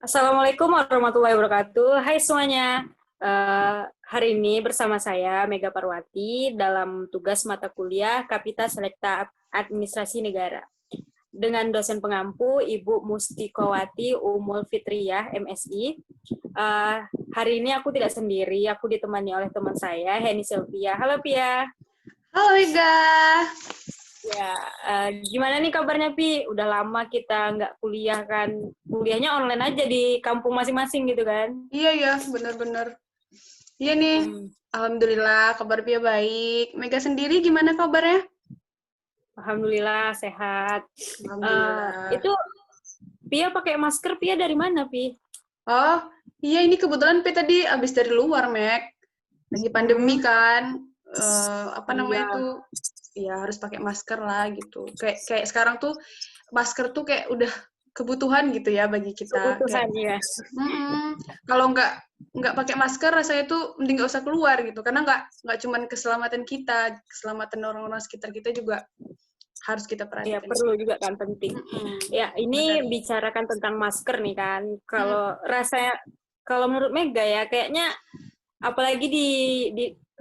Assalamualaikum warahmatullahi wabarakatuh. Hai semuanya. Hari ini bersama saya Mega Parwati dalam tugas mata kuliah Kapita Selekta Administrasi Negara dengan dosen pengampu Ibu Mustikowati Umul Fitriyah MSI. Hari ini aku tidak sendiri, aku ditemani oleh teman saya Heni Sylvia. Halo Pia. Halo Ega. Ya, gimana nih kabarnya Pi? Udah lama kita nggak kuliah kan? Kuliahnya online aja di kampung masing-masing gitu kan? Iya ya, benar-benar. Iya nih. Hmm. Alhamdulillah kabar Pia baik. Mega sendiri gimana kabarnya? Alhamdulillah sehat. Alhamdulillah. Itu Pia pakai masker, Pia dari mana, Pi? Oh, iya ini kebetulan Pia tadi abis dari luar, Meg. Lagi pandemi Hmm, kan. Apa namanya iya, tuh? Ya harus pakai masker lah gitu. Kayak sekarang tuh masker tuh kayak udah kebutuhan gitu ya bagi kita. Kayak kebutuhan ya. kalau nggak pakai masker rasanya tuh mending nggak usah keluar gitu karena nggak cuman keselamatan kita, keselamatan orang-orang sekitar kita juga harus kita Ya, perhatikan perlu juga. juga kan penting. Ya, Benar. ini bicarakan tentang masker nih kan. Mm, Kalau rasanya, kalau menurut Mega ya, kayaknya apalagi di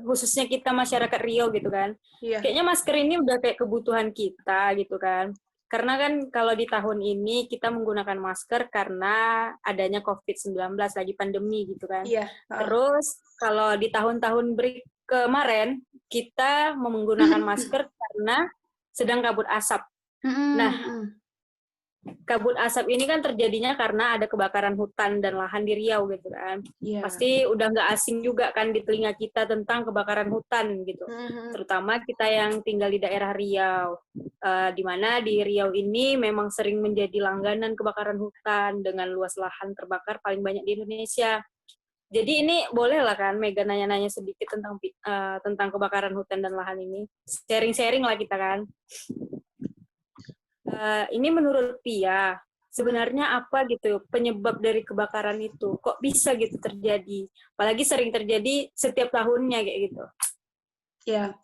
khususnya kita masyarakat Riau gitu kan. iya. Kayaknya masker ini udah kayak kebutuhan kita gitu kan. Karena kan kalau di tahun ini kita menggunakan masker karena adanya COVID-19 lagi pandemi gitu kan. Iya. Terus kalau di tahun-tahun kemarin kita menggunakan masker karena sedang kabut asap. Nah, kabut asap ini kan terjadinya karena ada kebakaran hutan dan lahan di Riau gitu kan. Iya. Pasti udah nggak asing juga kan di telinga kita tentang kebakaran hutan gitu. Terutama kita yang tinggal di daerah Riau. Di mana di Riau ini memang sering menjadi langganan kebakaran hutan dengan luas lahan terbakar paling banyak di Indonesia. Jadi ini boleh lah kan Mega nanya-nanya sedikit tentang kebakaran hutan dan lahan ini. Sharing-sharing lah kita kan. Ini menurut Pia, sebenarnya apa gitu penyebab dari kebakaran itu? Kok bisa gitu terjadi? Apalagi sering terjadi setiap tahunnya kayak gitu. Ya.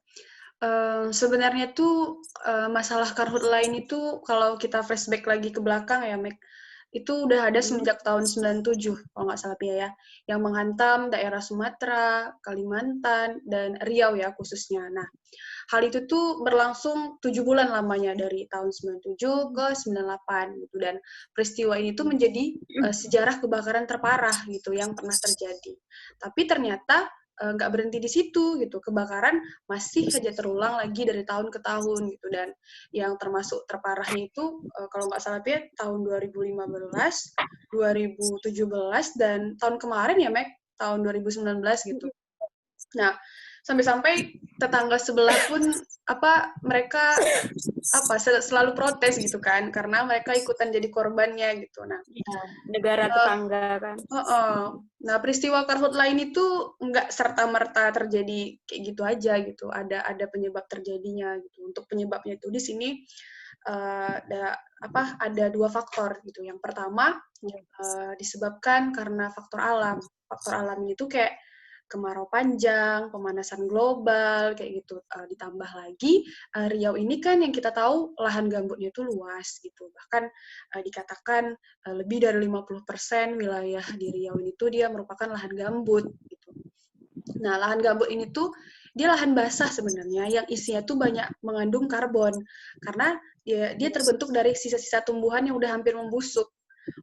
Sebenarnya tuh masalah karhutla ini tuh kalau kita flashback lagi ke belakang ya, Meg, itu udah ada Hmm. semenjak tahun 97 kalau nggak salah Pia ya, yang menghantam daerah Sumatera, Kalimantan, dan Riau ya khususnya. Nah, hal itu tuh berlangsung 7 bulan lamanya dari tahun 97 ke 98 gitu, dan peristiwa ini tuh menjadi sejarah kebakaran terparah gitu yang pernah terjadi. Tapi ternyata nggak berhenti di situ gitu, kebakaran masih saja terulang lagi dari tahun ke tahun gitu, dan yang termasuk terparahnya itu kalau nggak salah ya tahun 2015, 2017 dan tahun kemarin ya Meg, tahun 2019 gitu. Nah, sampai-sampai tetangga sebelah pun mereka selalu protes gitu kan karena mereka ikutan jadi korbannya gitu. Nah, Ya, negara uh, tetangga kan. Nah, peristiwa karhutla ini tuh nggak serta-merta terjadi kayak gitu aja gitu. Ada penyebab terjadinya gitu. Untuk penyebabnya itu di sini ada dua faktor gitu. Yang pertama disebabkan karena faktor alam. Faktor alam itu kayak kemarau panjang, pemanasan global, kayak gitu. Ditambah lagi, Riau ini kan yang kita tahu lahan gambutnya itu luas gitu. Bahkan dikatakan lebih dari 50% wilayah di Riau ini tuh dia merupakan lahan gambut gitu. Nah, lahan gambut ini tuh dia lahan basah sebenarnya yang isinya tuh banyak mengandung karbon karena dia terbentuk dari sisa-sisa tumbuhan yang udah hampir membusuk.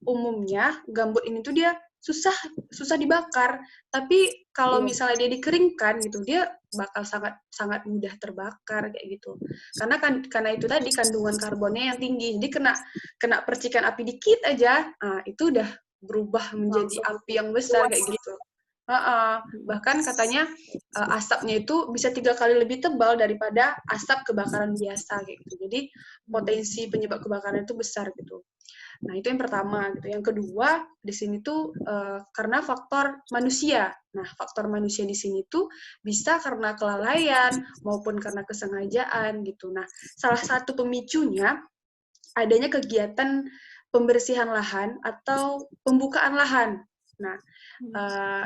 Umumnya gambut ini tuh dia susah dibakar, tapi kalau Iya. misalnya dia dikeringkan gitu dia bakal sangat sangat mudah terbakar kayak gitu, karena itu tadi kandungan karbonnya yang tinggi, jadi kena percikan api dikit aja, itu udah berubah menjadi Langsung api yang besar luas kayak gitu. gitu. Bahkan katanya asapnya itu bisa 3 kali lebih tebal daripada asap kebakaran biasa kayak gitu, jadi potensi penyebab kebakaran itu besar gitu. Nah, itu yang pertama gitu. Yang kedua, di sini tuh karena faktor manusia. Nah, faktor manusia di sini tuh bisa karena kelalaian maupun karena kesengajaan gitu. Nah, salah satu pemicunya adanya kegiatan pembersihan lahan atau pembukaan lahan. Nah,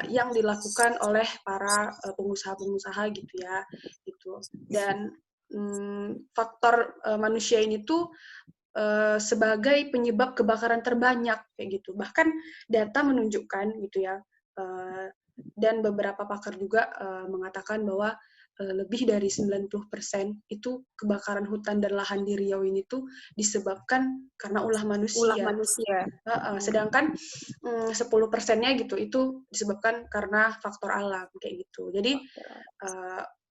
yang dilakukan oleh para pengusaha-pengusaha gitu ya, gitu. Dan faktor manusia ini tuh sebagai penyebab kebakaran terbanyak kayak gitu. Bahkan data menunjukkan gitu ya, dan beberapa pakar juga mengatakan bahwa lebih dari 90% itu kebakaran hutan dan lahan di Riau ini tuh disebabkan karena ulah Ulah manusia. manusia. Sedangkan 10%-nya gitu itu disebabkan karena faktor alam kayak gitu. Jadi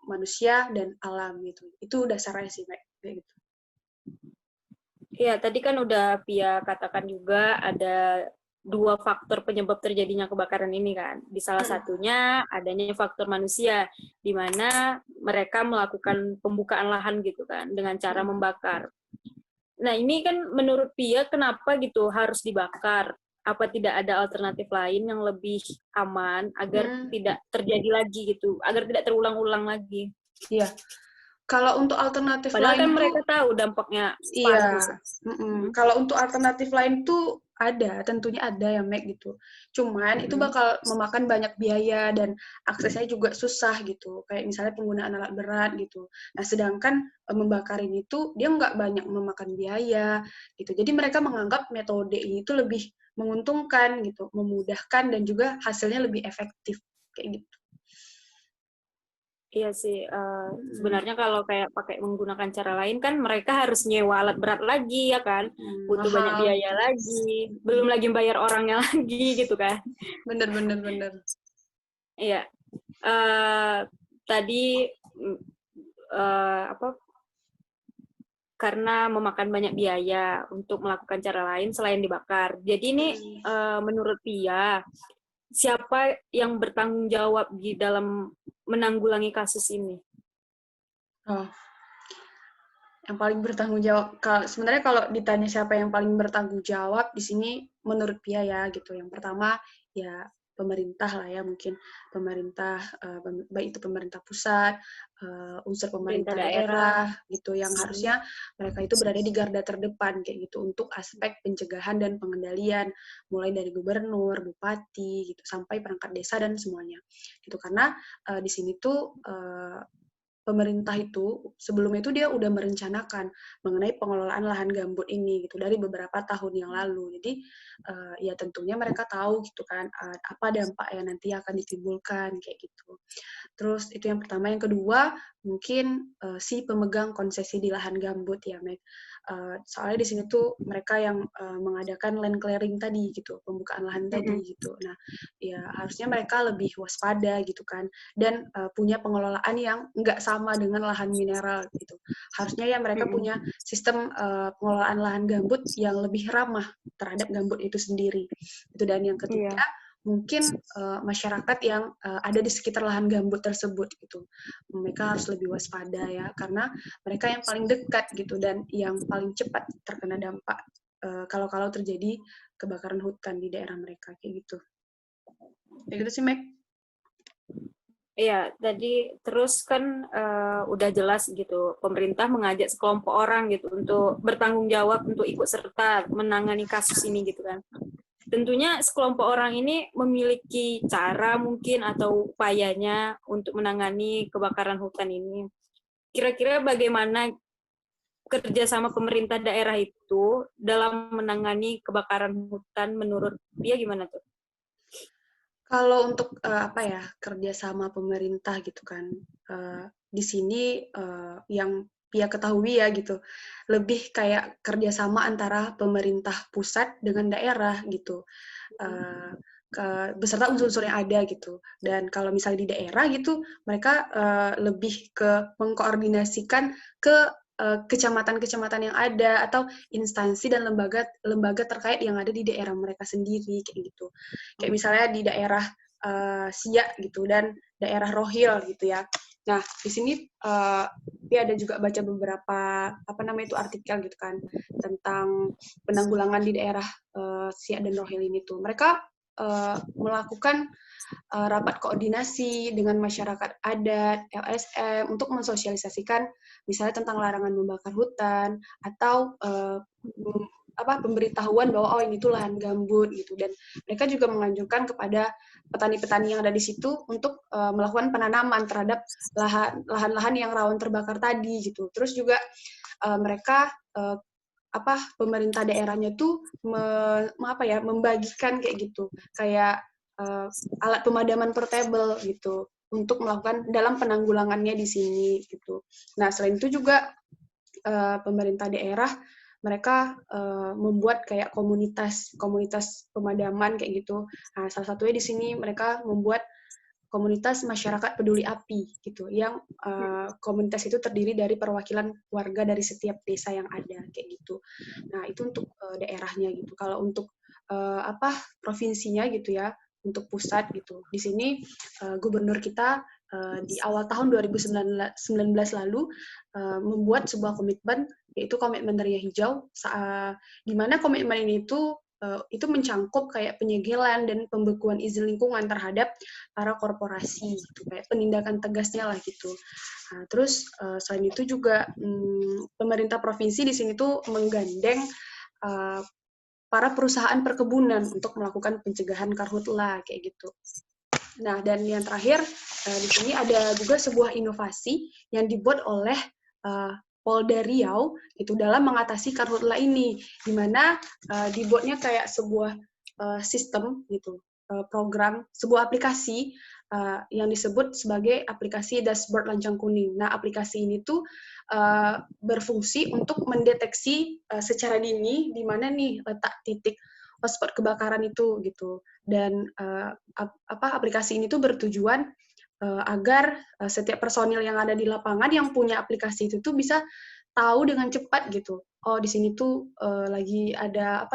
manusia dan alam gitu. Itu dasarnya sih, Mek, kayak gitu. Iya, tadi kan udah Pia katakan juga ada 2 faktor penyebab terjadinya kebakaran ini kan. Di salah satunya adanya faktor manusia, di mana mereka melakukan pembukaan lahan gitu kan, dengan cara membakar. Nah, ini kan menurut Pia kenapa gitu harus dibakar? Apa tidak ada alternatif lain yang lebih aman agar tidak terjadi lagi gitu, agar tidak terulang-ulang lagi? Iya. Kalau untuk alternatif Padahal lain kan tuh, mereka tahu dampaknya iya. besar. Kalau untuk alternatif lain tuh ada, tentunya ada ya, Meg gitu. Cuman itu bakal memakan banyak biaya dan aksesnya juga susah gitu. Kayak misalnya penggunaan alat berat gitu. Nah, sedangkan membakar ini tuh dia nggak banyak memakan biaya gitu. Jadi mereka menganggap metode ini tuh lebih menguntungkan gitu, memudahkan dan juga hasilnya lebih efektif kayak gitu. Iya sih, sebenarnya kalau kayak pakai menggunakan cara lain kan mereka harus nyewa alat berat lagi ya kan, butuh banyak Mahal. biaya lagi, belum lagi bayar orangnya lagi gitu kan. Bener. Iya, tadi apa? Karena memakan banyak biaya untuk melakukan cara lain selain dibakar. Jadi ini menurut Pia, siapa yang bertanggung jawab di dalam menanggulangi kasus ini? Oh, yang paling bertanggung jawab, sebenarnya kalau ditanya siapa yang paling bertanggung jawab di sini menurut Pia ya gitu. Yang pertama ya pemerintah lah ya, mungkin pemerintah, baik itu pemerintah pusat, unsur pemerintah daerah gitu, yang harusnya mereka itu berada di garda terdepan kayak gitu untuk aspek pencegahan dan pengendalian, mulai dari gubernur, bupati gitu sampai perangkat desa dan semuanya gitu. Karena di sini tuh pemerintah itu sebelum itu dia udah merencanakan mengenai pengelolaan lahan gambut ini gitu dari beberapa tahun yang lalu. Jadi ya tentunya mereka tahu gitu kan apa dampak yang nanti akan ditimbulkan kayak gitu. Terus itu yang pertama. Yang kedua mungkin si pemegang konsesi di lahan gambut ya, Meg. Soalnya di sini tuh mereka yang mengadakan land clearing tadi gitu, pembukaan lahan tadi gitu. Nah, ya harusnya mereka lebih waspada gitu kan, dan punya pengelolaan yang nggak sama dengan lahan mineral gitu. Harusnya ya mereka punya sistem pengelolaan lahan gambut yang lebih ramah terhadap gambut itu sendiri. Itu. Dan yang ketiga, mungkin masyarakat yang ada di sekitar lahan gambut tersebut gitu. Mereka harus lebih waspada ya, karena mereka yang paling dekat gitu dan yang paling cepat terkena dampak kalau terjadi kebakaran hutan di daerah mereka kayak gitu. Kayak gitu sih, Meg. Iya, tadi terus kan udah jelas gitu, pemerintah mengajak sekelompok orang gitu untuk bertanggung jawab untuk ikut serta menangani kasus ini gitu kan. Tentunya sekelompok orang ini memiliki cara mungkin atau upayanya untuk menangani kebakaran hutan ini. Kira-kira bagaimana kerjasama pemerintah daerah itu dalam menangani kebakaran hutan menurut dia gimana tuh? Kalau untuk kerjasama pemerintah gitu kan, di sini yang Pia ketahui ya gitu, lebih kayak kerjasama antara pemerintah pusat dengan daerah gitu, beserta unsur-unsur yang ada gitu. Dan kalau misalnya di daerah gitu, mereka lebih ke mengkoordinasikan ke kecamatan-kecamatan yang ada atau instansi dan lembaga terkait yang ada di daerah mereka sendiri kayak gitu. Kayak misalnya di daerah Siak gitu dan daerah Rohil gitu ya. Nah, di sini dia ada juga baca beberapa artikel gitu kan tentang penanggulangan di daerah Siak dan Rohil ini tuh. Mereka melakukan rapat koordinasi dengan masyarakat adat, LSM untuk mensosialisasikan misalnya tentang larangan membakar hutan atau pemberitahuan bahwa ini tuh lahan gambut gitu, dan mereka juga menganjurkan kepada petani-petani yang ada di situ untuk melakukan penanaman terhadap lahan-lahan yang rawan terbakar tadi gitu. Terus juga mereka pemerintah daerahnya tuh membagikan kayak gitu, kayak alat pemadaman portable gitu untuk melakukan dalam penanggulangannya di sini gitu. Nah, selain itu juga pemerintah daerah mereka membuat kayak komunitas pemadaman kayak gitu. Nah, salah satunya di sini mereka membuat komunitas masyarakat peduli api gitu, yang komunitas itu terdiri dari perwakilan warga dari setiap desa yang ada kayak gitu. Nah, itu untuk daerahnya gitu. Kalau untuk provinsinya gitu ya, untuk pusat gitu. Di sini gubernur kita di awal tahun 2019 lalu membuat sebuah komitmen, yaitu komitmen Ria Hijau, di mana komitmen ini itu mencangkup kayak penyegelan dan pembekuan izin lingkungan terhadap para korporasi, gitu, kayak penindakan tegasnya lah gitu. Nah, terus selain itu juga pemerintah provinsi di sini tuh menggandeng para perusahaan perkebunan untuk melakukan pencegahan karhutla kayak gitu. Nah, dan yang terakhir di sini ada juga sebuah inovasi yang dibuat oleh Polda Riau itu dalam mengatasi karhutla ini, di mana dibuatnya kayak sebuah sistem gitu, program, sebuah aplikasi yang disebut sebagai aplikasi dashboard lancang kuning. Nah, aplikasi ini tuh berfungsi untuk mendeteksi secara dini di mana nih letak titik hotspot kebakaran itu gitu. Dan aplikasi ini tuh bertujuan agar setiap personil yang ada di lapangan yang punya aplikasi itu tuh bisa tahu dengan cepat gitu. Oh, di sini tuh lagi ada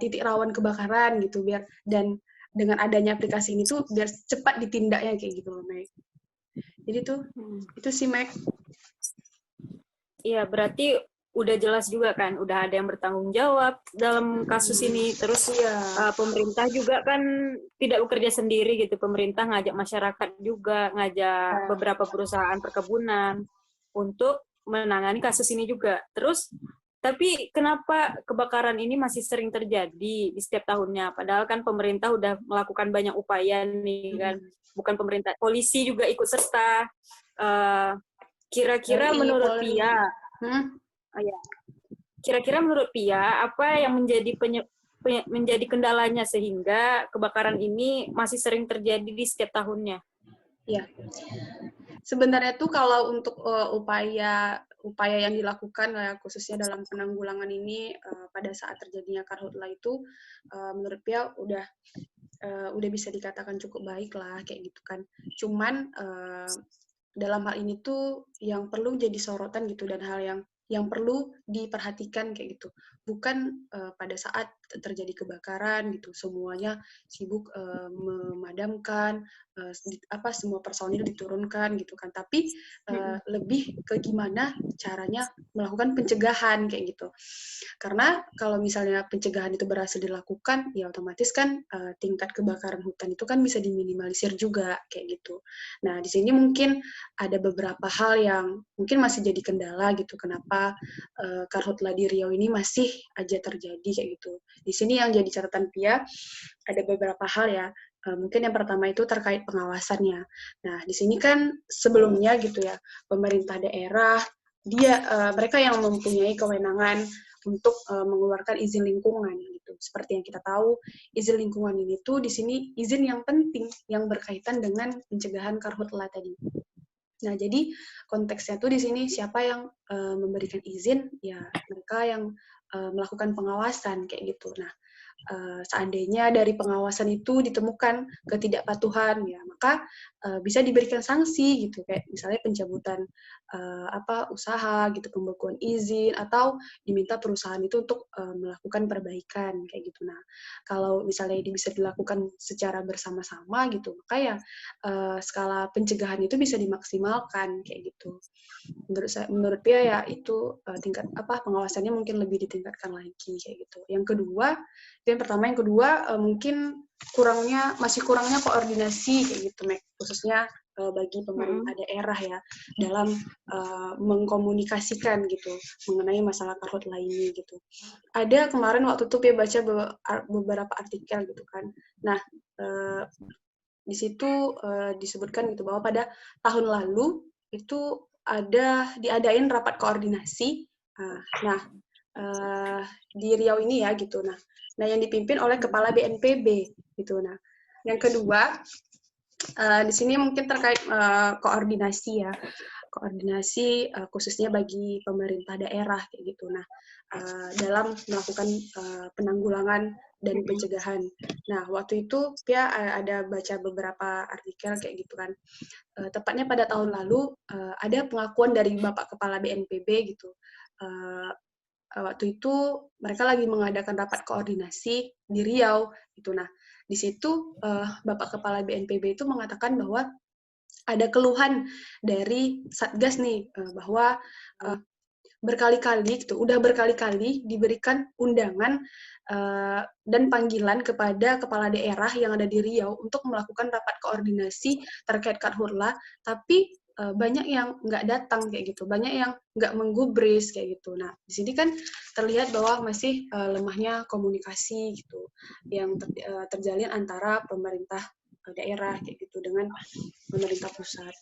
titik rawan kebakaran gitu, biar dan dengan adanya aplikasi ini tuh biar cepat ditindaknya kayak gitu loh, Meg. Jadi tuh itu sih, Meg. Iya, berarti udah jelas juga kan, udah ada yang bertanggung jawab dalam kasus ini. Terus pemerintah juga kan tidak bekerja sendiri gitu. Pemerintah ngajak masyarakat juga, ngajak beberapa perusahaan perkebunan untuk menangani kasus ini juga. Terus, tapi kenapa kebakaran ini masih sering terjadi di setiap tahunnya? Padahal kan pemerintah udah melakukan banyak upaya nih kan. Bukan pemerintah, polisi juga ikut serta. Kira-kira menurut Pia, kira-kira menurut Pia, apa yang menjadi kendalanya sehingga kebakaran ini masih sering terjadi di setiap tahunnya? Ya, sebenarnya tuh kalau untuk upaya yang dilakukan khususnya dalam penanggulangan ini pada saat terjadinya karhutla itu menurut Pia udah bisa dikatakan cukup baik lah kayak gitu kan. Cuman dalam hal ini tuh yang perlu jadi sorotan gitu, dan hal yang perlu diperhatikan kayak gitu, bukan pada saat terjadi kebakaran gitu semuanya sibuk memadamkan, semua personil diturunkan gitu kan, tapi lebih ke gimana caranya melakukan pencegahan kayak gitu. Karena kalau misalnya pencegahan itu berhasil dilakukan, ya otomatis kan tingkat kebakaran hutan itu kan bisa diminimalisir juga kayak gitu. Nah, di sini mungkin ada beberapa hal yang mungkin masih jadi kendala gitu, kenapa karhutla di Riau ini masih aja terjadi kayak gitu. Di sini yang jadi catatan Pia ada beberapa hal ya. Mungkin yang pertama itu terkait pengawasannya. Nah, di sini kan sebelumnya gitu ya, pemerintah daerah mereka yang mempunyai kewenangan untuk mengeluarkan izin lingkungan gitu. Seperti yang kita tahu, izin lingkungan ini tuh di sini izin yang penting yang berkaitan dengan pencegahan karhutla tadi. Nah, jadi konteksnya tuh di sini siapa yang memberikan izin, ya mereka yang melakukan pengawasan kayak gitu. Nah, seandainya dari pengawasan itu ditemukan ketidakpatuhan, ya maka bisa diberikan sanksi gitu, kayak misalnya pencabutan usaha gitu, pembekuan izin, atau diminta perusahaan itu untuk melakukan perbaikan kayak gitu. Nah, kalau misalnya ini bisa dilakukan secara bersama-sama gitu, maka ya skala pencegahan itu bisa dimaksimalkan kayak gitu. Menurut dia ya itu tingkat pengawasannya mungkin lebih ditingkatkan lagi kayak gitu. Yang pertama, yang kedua mungkin masih kurangnya koordinasi kayak gitu, Mek, khususnya bagi pemerintah daerah ya dalam mengkomunikasikan gitu mengenai masalah karhutla ini gitu. Ada kemarin waktu itu dia baca beberapa artikel gitu kan. Nah, di situ disebutkan gitu bahwa pada tahun lalu itu diadain rapat koordinasi Nah, di Riau ini ya gitu. Nah, yang dipimpin oleh Kepala BNPB gitu. Nah, yang kedua di sini mungkin terkait koordinasi ya, koordinasi khususnya bagi pemerintah daerah kayak gitu. Nah, dalam melakukan penanggulangan dan pencegahan. Nah, waktu itu Pia ada baca beberapa artikel kayak gitu kan. Tepatnya pada tahun lalu ada pengakuan dari Bapak Kepala BNPB gitu. Waktu itu mereka lagi mengadakan rapat koordinasi di Riau gitu. Nah, di situ Bapak Kepala BNPB itu mengatakan bahwa ada keluhan dari Satgas nih bahwa berkali-kali gitu, udah berkali-kali diberikan undangan dan panggilan kepada kepala daerah yang ada di Riau untuk melakukan rapat koordinasi terkait Karhutla, tapi banyak yang nggak datang kayak gitu, banyak yang nggak menggubris kayak gitu. Nah, di sini kan terlihat bahwa masih lemahnya komunikasi gitu, yang terjalin antara pemerintah daerah kayak gitu dengan pemerintah pusat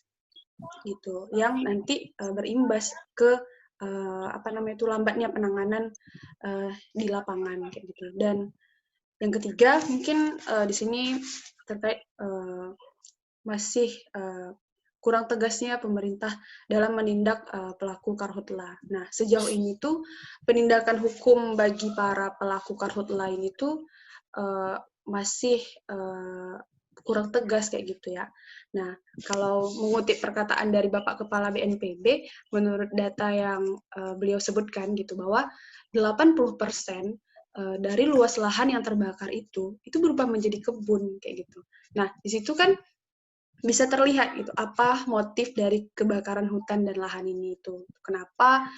gitu, yang nanti berimbas ke lambatnya penanganan di lapangan kayak gitu. Dan yang ketiga mungkin di sini terkait masih kurang tegasnya pemerintah dalam menindak pelaku karhutla. Nah, sejauh ini tuh penindakan hukum bagi para pelaku karhutla ini tuh masih kurang tegas kayak gitu ya. Nah, kalau mengutip perkataan dari Bapak Kepala BNPB, menurut data yang beliau sebutkan gitu bahwa 80% dari luas lahan yang terbakar itu berubah menjadi kebun kayak gitu. Nah, di situ kan bisa terlihat gitu apa motif dari kebakaran hutan dan lahan ini itu. Kenapa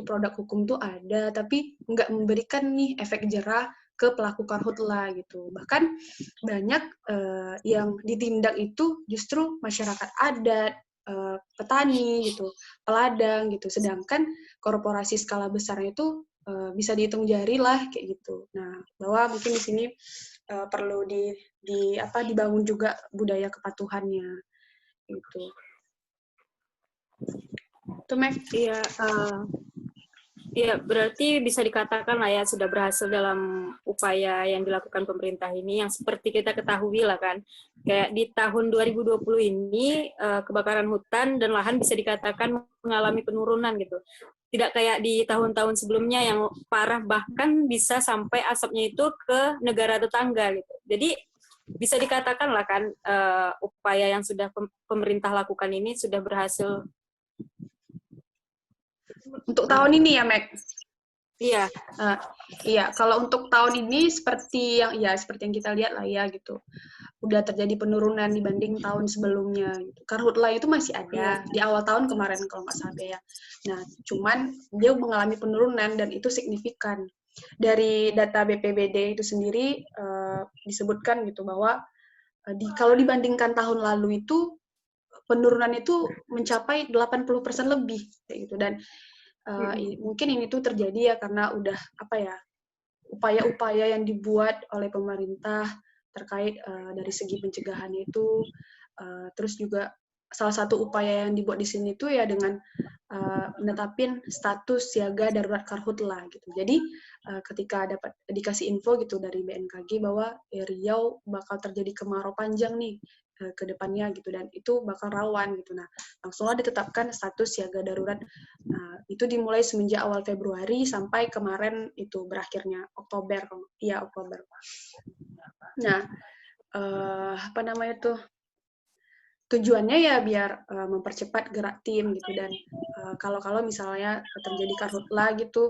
produk hukum tuh ada tapi nggak memberikan nih efek jerah ke pelaku karhutla gitu. Bahkan banyak yang ditindak itu justru masyarakat adat, petani gitu, peladang gitu. Sedangkan korporasi skala besar itu bisa dihitung jari lah kayak gitu. Nah, bahwa mungkin di sini perlu dibangun juga budaya kepatuhannya gitu. Itu Mac. Iya, iya, berarti bisa dikatakan lah ya sudah berhasil dalam upaya yang dilakukan pemerintah ini yang seperti kita ketahui lah kan. Kayak di tahun 2020 ini kebakaran hutan dan lahan bisa dikatakan mengalami penurunan gitu. Tidak kayak di tahun-tahun sebelumnya yang parah, bahkan bisa sampai asapnya itu ke negara tetangga gitu. Jadi bisa dikatakan lah kan upaya yang sudah pemerintah lakukan ini sudah berhasil. Untuk tahun ini ya, Mac? Iya. Iya, kalau untuk tahun ini seperti yang kita lihat lah ya gitu. Udah terjadi penurunan dibanding tahun sebelumnya gitu. Karhutla itu masih ada di awal tahun kemarin kalau nggak salah ya. Nah, cuman dia mengalami penurunan dan itu signifikan. Dari data BPBD itu sendiri disebutkan gitu bahwa kalau dibandingkan tahun lalu itu penurunan itu mencapai 80% lebih kayak gitu. Dan mungkin ini tuh terjadi ya karena udah upaya-upaya yang dibuat oleh pemerintah terkait dari segi pencegahan itu, terus juga salah satu upaya yang dibuat di sini tuh ya dengan menetapin status siaga darurat karhutla gitu. Jadi ketika dikasih info gitu dari BMKG bahwa Riau bakal terjadi kemarau panjang nih ke depannya gitu dan itu bakal rawan gitu. Nah, langsunglah ditetapkan status siaga darurat. Nah, itu dimulai semenjak awal Februari sampai kemarin itu berakhirnya Oktober. Iya, Oktober. Nah, tujuannya ya biar mempercepat gerak tim gitu dan kalau misalnya terjadi karhutla gitu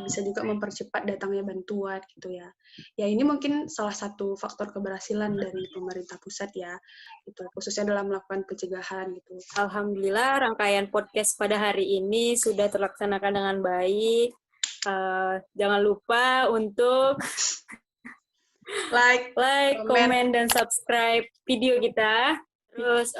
bisa juga mempercepat datangnya bantuan gitu ya. Ya ini mungkin salah satu faktor keberhasilan dari pemerintah pusat ya, gitu khususnya dalam melakukan pencegahan gitu. Alhamdulillah rangkaian podcast pada hari ini sudah terlaksanakan dengan baik. Jangan lupa untuk like, komen, dan subscribe video kita. Terus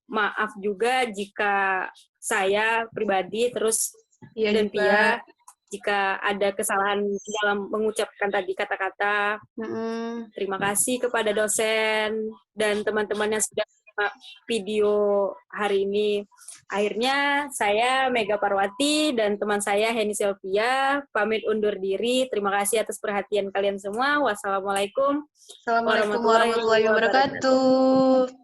maaf juga jika saya pribadi dan Pia jika ada kesalahan dalam mengucapkan tadi kata-kata. Terima kasih kepada dosen dan teman-teman yang sudah video hari ini. Akhirnya saya Mega Parwati dan teman saya Heni Sylvia pamit undur diri. Terima kasih atas perhatian kalian semua. Wassalamualaikum Assalamualaikum warahmatullahi wabarakatuh.